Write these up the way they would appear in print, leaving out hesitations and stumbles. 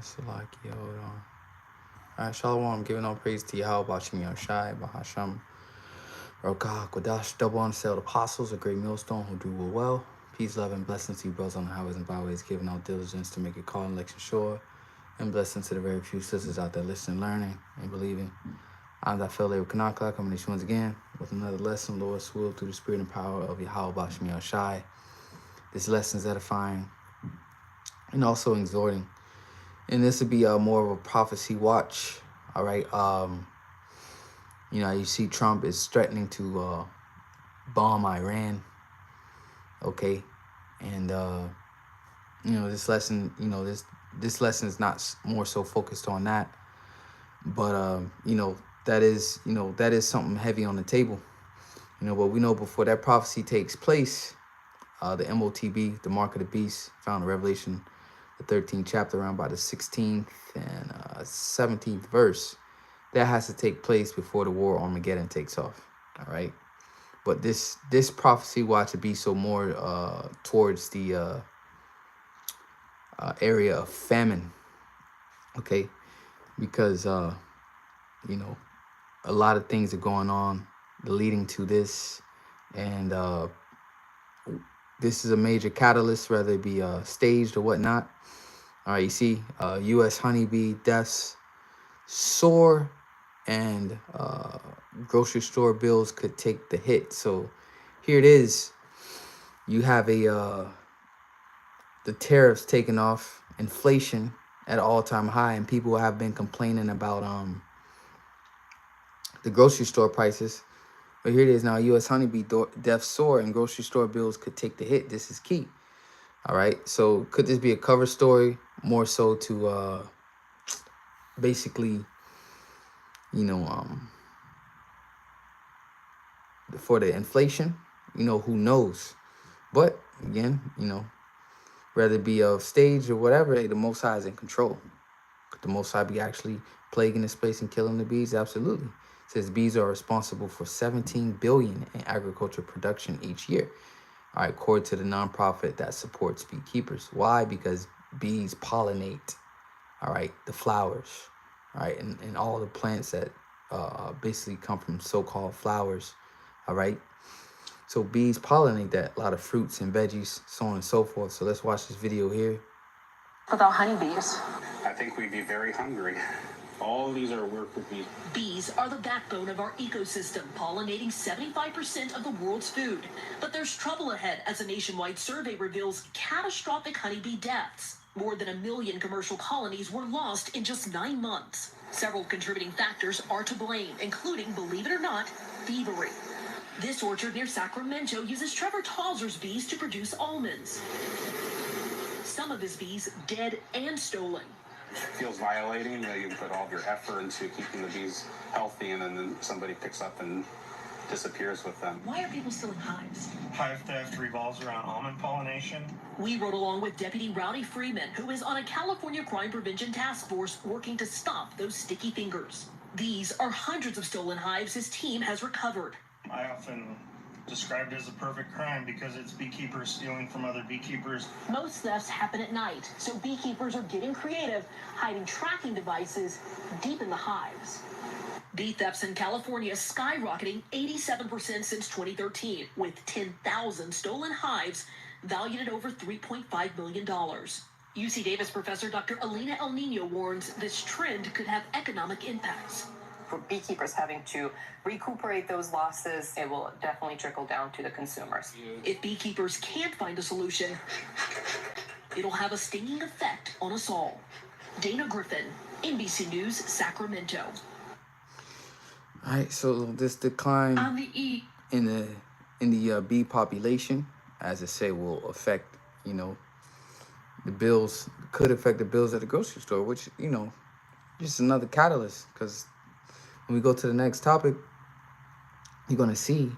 Salaki, hold on. Alright, Shalom, giving all praise to Yahweh, Bashim Yahushai, Bahasham, Rokah, Kodash, double on sale apostles, a great millstone who do well. Peace, love, and blessings to you, brothers on the highways and byways, giving out diligence to make it call and election sure. And blessings to the very few sisters out there listening, learning, and believing. I'm that fellow with Kanakla, coming to you once again with another lesson, Lord's will, through the spirit and power of Yahweh, Bashim Yahushai. This lesson is edifying and also exhorting. And this would be more of a prophecy watch. All right. You see Trump is threatening to bomb Iran. Okay. And, this lesson, this lesson is not more so focused on that. But, that is something heavy on the table. But we know before that prophecy takes place, the MOTB, the mark of the beast, found in Revelation, the 13th chapter, around by the 16th and 17th verse, that has to take place before the war Armageddon takes off. All right. But this prophecy watch to be so more towards the area of famine. Okay. Because, a lot of things are going on leading to this. And this is a major catalyst, whether it be staged or whatnot. All right, you see U.S. honeybee deaths soar, and grocery store bills could take the hit. So here it is. You have the tariffs taking off, inflation at an all-time high, and people have been complaining about the grocery store prices. But here it is now, U.S. honeybee deaths soar, and grocery store bills could take the hit. This is key. All right, so could this be a cover story more so to basically, for the inflation? Who knows? But again, whether it be a stage or whatever, the Most High is in control. Could the Most High be actually plaguing this place and killing the bees? Absolutely. It says bees are responsible for 17 billion in agriculture production each year. All right, according to the nonprofit that supports beekeepers. Why? Because bees pollinate, all right, the flowers, all right, and all the plants that basically come from so-called flowers, all right? So bees pollinate that, a lot of fruits and veggies, so on and so forth. So let's watch this video here. Without honeybees, I think we'd be very hungry. All these are worker bees. Bees are the backbone of our ecosystem, pollinating 75% of the world's food. But there's trouble ahead as a nationwide survey reveals catastrophic honeybee deaths. More than 1 million commercial colonies were lost in just 9 months. Several contributing factors are to blame, including, believe it or not, thievery. This orchard near Sacramento uses Trevor Tauser's bees to produce almonds. Some of his bees dead and stolen. Feels violating. You put all of your effort into keeping the bees healthy, and then somebody picks up and disappears with them. Why are people stealing hives? Hive theft revolves around almond pollination. We rode along with Deputy Rowdy Freeman, who is on a California crime prevention task force working to stop those sticky fingers. These are hundreds of stolen hives his team has recovered. I often described it as a perfect crime because it's beekeepers stealing from other beekeepers. Most thefts happen at night, so beekeepers are getting creative, hiding tracking devices deep in the hives. Bee thefts in California skyrocketing 87% since 2013, with 10,000 stolen hives valued at over $3.5 million. UC Davis professor Dr. Alina El Nino warns this trend could have economic impacts. For beekeepers having to recuperate those losses, it will definitely trickle down to the consumers. If beekeepers can't find a solution, it'll have a stinging effect on us all. Dana Griffin, NBC News, Sacramento. All right, so this decline in the bee population, as I say, will affect, the bills, could affect the bills at the grocery store, which, just another catalyst, because when we go to the next topic, you're gonna see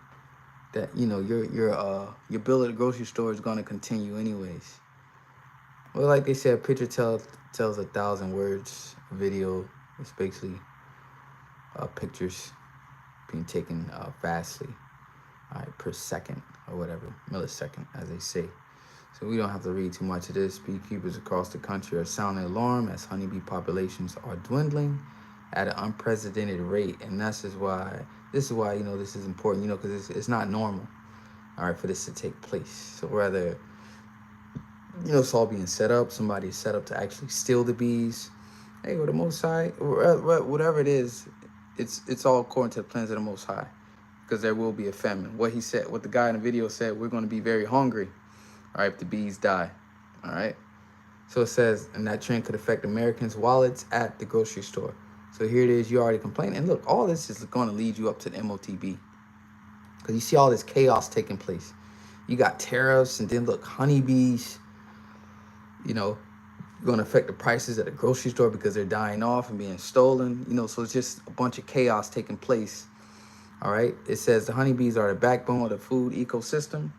that your bill at the grocery store is gonna continue anyways. Well, like they said, a picture tells 1,000 words. A video is basically pictures being taken fastly, all right, per second or whatever, millisecond, as they say. So we don't have to read too much of this. Beekeepers across the country are sounding alarm as honeybee populations are dwindling at an unprecedented rate, and this is why this is important, because it's not normal, all right, for this to take place. So rather, it's all being set up. Somebody's set up to actually steal the bees. Hey, with the Most High, whatever it is, it's all according to the plans of the Most High, because there will be a famine. What the guy in the video said, we're going to be very hungry, all right, if the bees die, all right. So it says, and that trend could affect Americans' wallets at the grocery store. So here it is, you already complaining. And look, all this is going to lead you up to the MOTB, because you see all this chaos taking place. You got tariffs, and then look, honeybees, going to affect the prices at the grocery store because they're dying off and being stolen. So it's just a bunch of chaos taking place. All right. It says the honeybees are the backbone of the food ecosystem,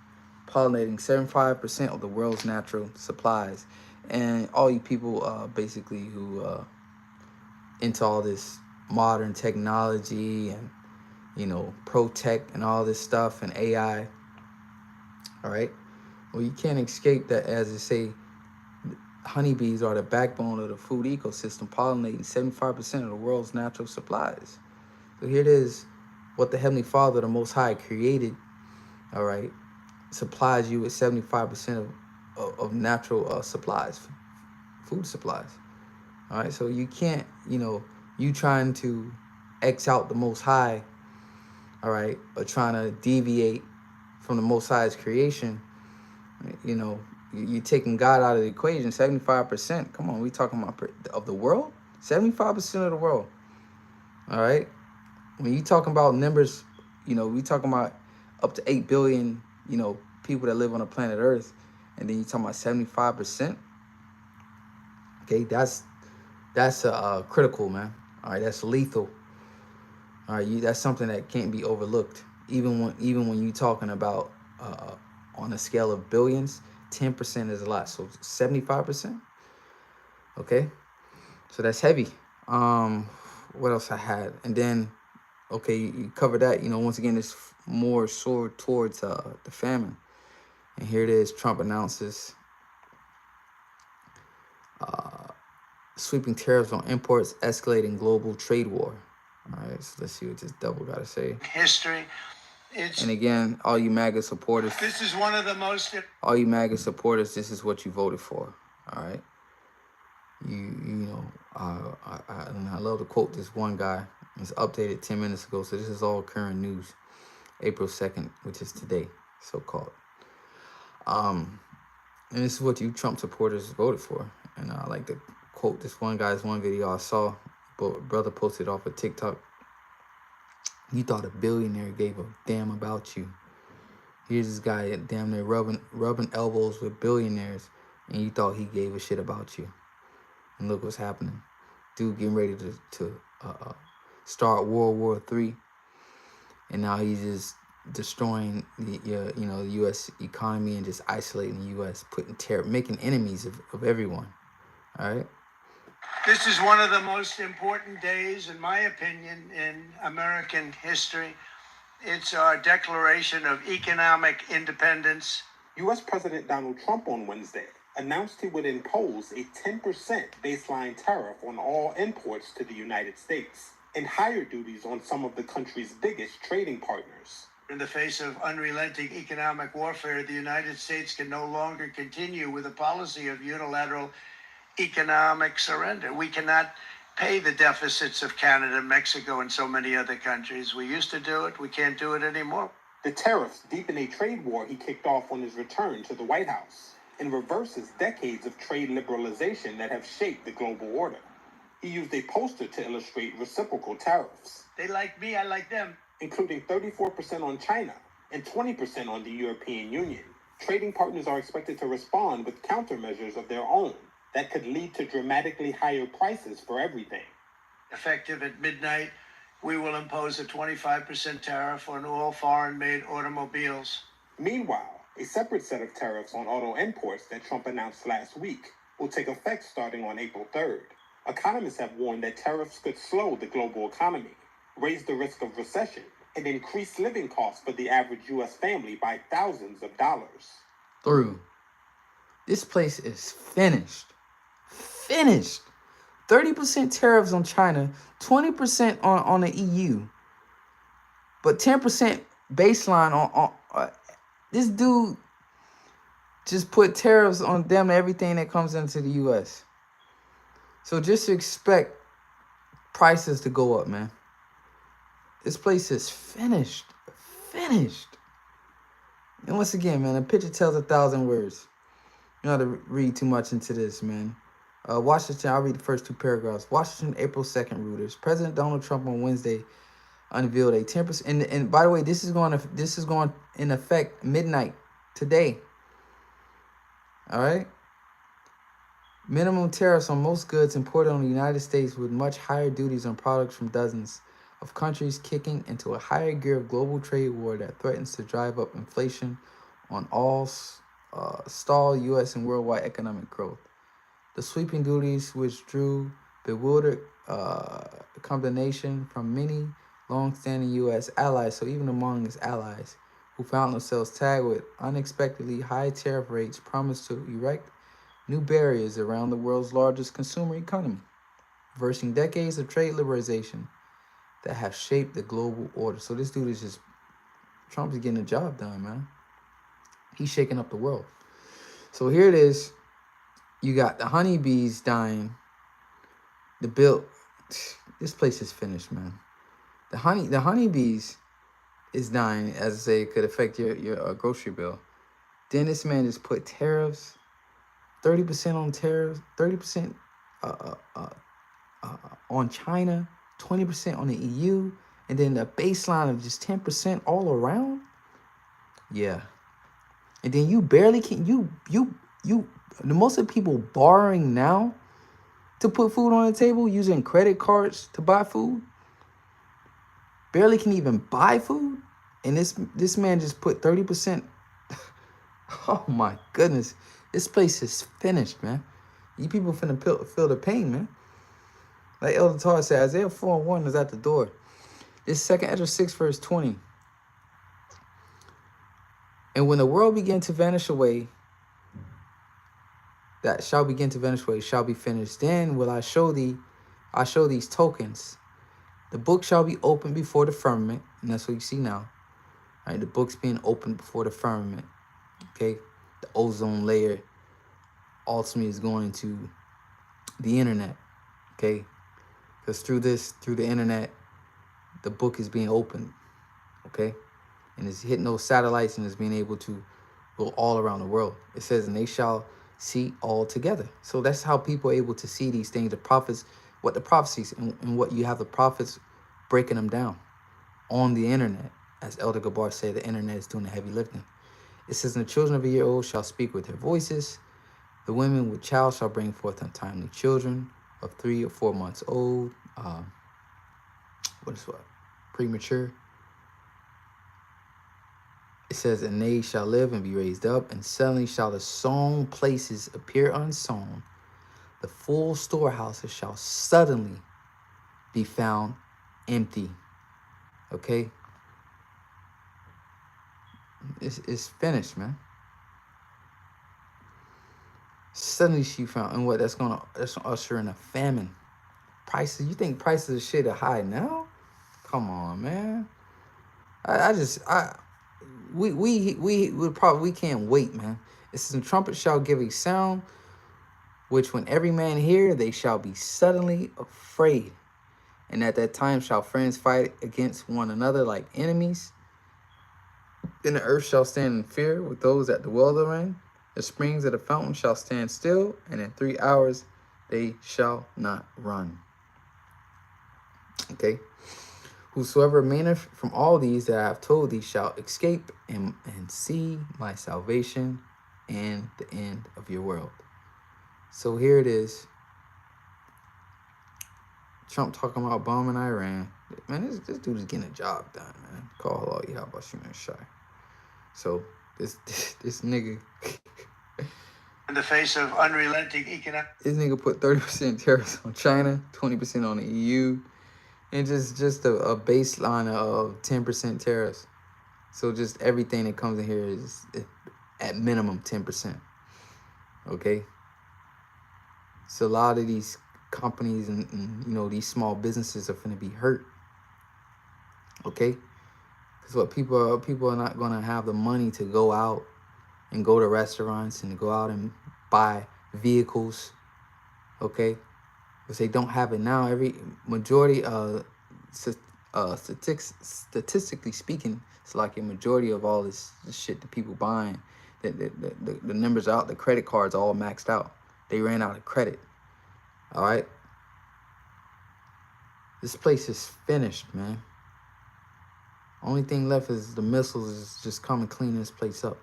pollinating 75% of the world's natural supplies. And all you people basically who into all this modern technology and pro tech and all this stuff and AI. All right. Well, you can't escape that, as they say, honeybees are the backbone of the food ecosystem, pollinating 75% of the world's natural supplies. So here it is, what the Heavenly Father, the Most High, created, all right, supplies you with 75% of natural supplies, food supplies. All right, so you can't, you trying to X out the Most High, all right, or trying to deviate from the Most High's creation, you're taking God out of the equation. 75%. Come on, we talking about of the world? 75% of the world. All right. When you talking about numbers, we talking about up to 8 billion, people that live on the planet Earth, and then you talking about 75%. Okay, that's critical, man. All right, that's lethal. All right, that's something that can't be overlooked. Even when you talking about on a scale of billions, 10% is a lot. So 75%. Okay. So that's heavy. What else I had? And then, okay, you cover that. Once again, it's more soared towards the famine. And here it is. Trump announces sweeping tariffs on imports, escalating global trade war. All right. So let's see what this double got to say. History. And again, all you MAGA supporters. This is one of the most. All you MAGA supporters, this is what you voted for. All right. I love to quote this one guy. It's updated 10 minutes ago. So this is all current news. April 2nd, which is today, so-called. And this is what you Trump supporters voted for. And I like to quote this one guy's one video I saw. Brother posted off of TikTok. You thought a billionaire gave a damn about you. Here's this guy damn near rubbing elbows with billionaires, and you thought he gave a shit about you. And look what's happening. Dude getting ready to start World War III, and now he's just destroying the U.S. economy and just isolating the U.S., making enemies of everyone. All right. This is one of the most important days, in my opinion, in American history. It's our declaration of economic independence. U.S. President Donald Trump on Wednesday announced he would impose a 10% baseline tariff on all imports to the United States and higher duties on some of the country's biggest trading partners. In the face of unrelenting economic warfare, the United States can no longer continue with a policy of unilateral economic surrender. We cannot pay the deficits of Canada, Mexico, and so many other countries. We used to do it. We can't do it anymore. The tariffs deepen a trade war he kicked off on his return to the White House and reverses decades of trade liberalization that have shaped the global order. He used a poster to illustrate reciprocal tariffs. They like me, I like them. Including 34% on China and 20% on the European Union. Trading partners are expected to respond with countermeasures of their own that could lead to dramatically higher prices for everything. Effective at midnight, we will impose a 25% tariff on all foreign-made automobiles. Meanwhile, a separate set of tariffs on auto imports that Trump announced last week will take effect starting on April 3rd. Economists have warned that tariffs could slow the global economy, raise the risk of recession, and increase living costs for the average U.S. family by thousands of dollars. Through. This place is finished. Finished. 30% tariffs on China, 20% on the EU, but 10% baseline on this dude just put tariffs on damn everything that comes into the US. So just expect prices to go up, man. This place is finished. Finished. And once again, man, a picture tells 1,000 words. You don't have to read too much into this, man. Washington, I'll read the first 2 paragraphs. Washington, April 2nd, Reuters. President Donald Trump on Wednesday unveiled a 10%. And by the way, this is going in effect midnight today. All right. Minimum tariffs on most goods imported on the United States, with much higher duties on products from dozens of countries, kicking into a higher gear of global trade war that threatens to drive up inflation on all stall U.S. and worldwide economic growth. The sweeping duties, which drew bewildered condemnation from many long-standing U.S. allies, so even among its allies, who found themselves tagged with unexpectedly high tariff rates, promised to erect new barriers around the world's largest consumer economy, reversing decades of trade liberalization that have shaped the global order. So this dude is just, Trump is getting the job done, man. He's shaking up the world. So here it is. You got the honeybees dying. The bill, this place is finished, man. The honeybees is dying, as I say, it could affect your grocery bill. Then this man just put tariffs, 30% on tariffs, 30% on China, 20% on the EU, and then the baseline of just 10% all around. Yeah. And then you barely can, the most of the people borrowing now to put food on the table, using credit cards to buy food, barely can even buy food. And this man just put 30%. Oh my goodness. This place is finished, man. You people finna feel the pain, man. Like Elder Tar said, Isaiah 4:1 is at the door. This 2 Ezra 6 verse 20. And when the world began to vanish away, that shall begin to vanish away, shall be finished. Then will I show these tokens. The book shall be opened before the firmament, and that's what you see now. All right, the book's being opened before the firmament. Okay, the ozone layer ultimately is going to the internet. Okay, because through the internet, the book is being opened. Okay, and it's hitting those satellites and it's being able to go all around the world. It says, and they shall see all together. So that's how people are able to see these things, the prophets, what the prophecies, and what you have the prophets breaking them down on the internet. As Elder Gabar said, the internet is doing the heavy lifting. It says, and the children of a year old shall speak with their voices. The women with child shall bring forth untimely children of 3 or 4 months old. Premature. It says, and they shall live and be raised up, and suddenly shall the sown places appear unsown. The full storehouses shall suddenly be found empty. Okay? It's finished, man. Suddenly she found, and what that's gonna usher in a famine. Prices, you think prices of shit are high now? Come on, man. We can't wait, man. It says, and trumpet shall give a sound, which when every man hear, they shall be suddenly afraid. And at that time shall friends fight against one another like enemies. Then the earth shall stand in fear with those that dwell therein. The springs of the fountain shall stand still, and in 3 hours they shall not run. Okay. Whosoever remaineth from all these that I have told thee shall escape and see my salvation and the end of your world. So here it is. Trump talking about bombing Iran. Man, this dude is getting a job done, man. Call Allah Yahweh Shimon Shai. So this nigga In the face of unrelenting economic. This nigga put 30% tariffs on China, 20% on the EU, and just a baseline of 10% tariffs. So just everything that comes in here is at minimum 10%. Okay. So a lot of these companies and you know, these small businesses are going to be hurt. Okay. Because what people are not going to have the money to go out and go to restaurants and go out and buy vehicles. Okay. Because they don't have it now. Every majority statistically speaking, it's like a majority of all this shit that people buying, the numbers out, the credit cards all maxed out. They ran out of credit. All right. This place is finished, man. Only thing left is the missiles is just come and clean this place up.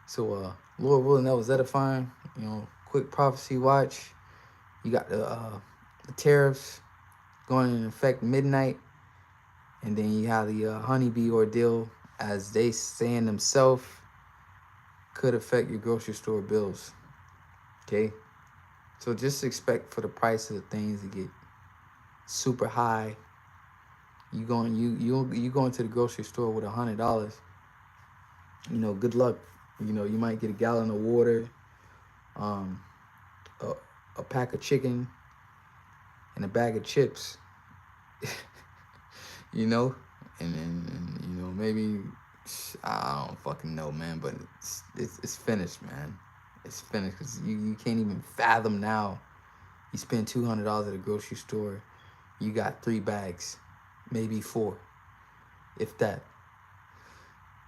So Lord willing, that was edifying. You know, quick prophecy watch. You got the tariffs going into effect midnight. And then you have the honeybee ordeal, as they saying themselves, could affect your grocery store bills. Okay? So just expect for the price of the things to get super high. You go into the grocery store with $100. You know, good luck. You know, you might get a gallon of water, a pack of chicken, and a bag of chips. You know, and you know, maybe I don't fucking know, man, but it's finished, man. It's finished because you can't even fathom now. You spend $200 at a grocery store, you got 3 bags, maybe 4, if that.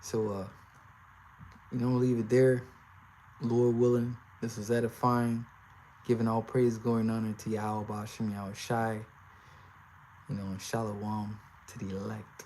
So you know, leave it there. Lord willing, this was edifying. Giving all praise, glory, and honor to Yahweh Ba'ashem Yahweh Shai. You know, and Shalom to the elect.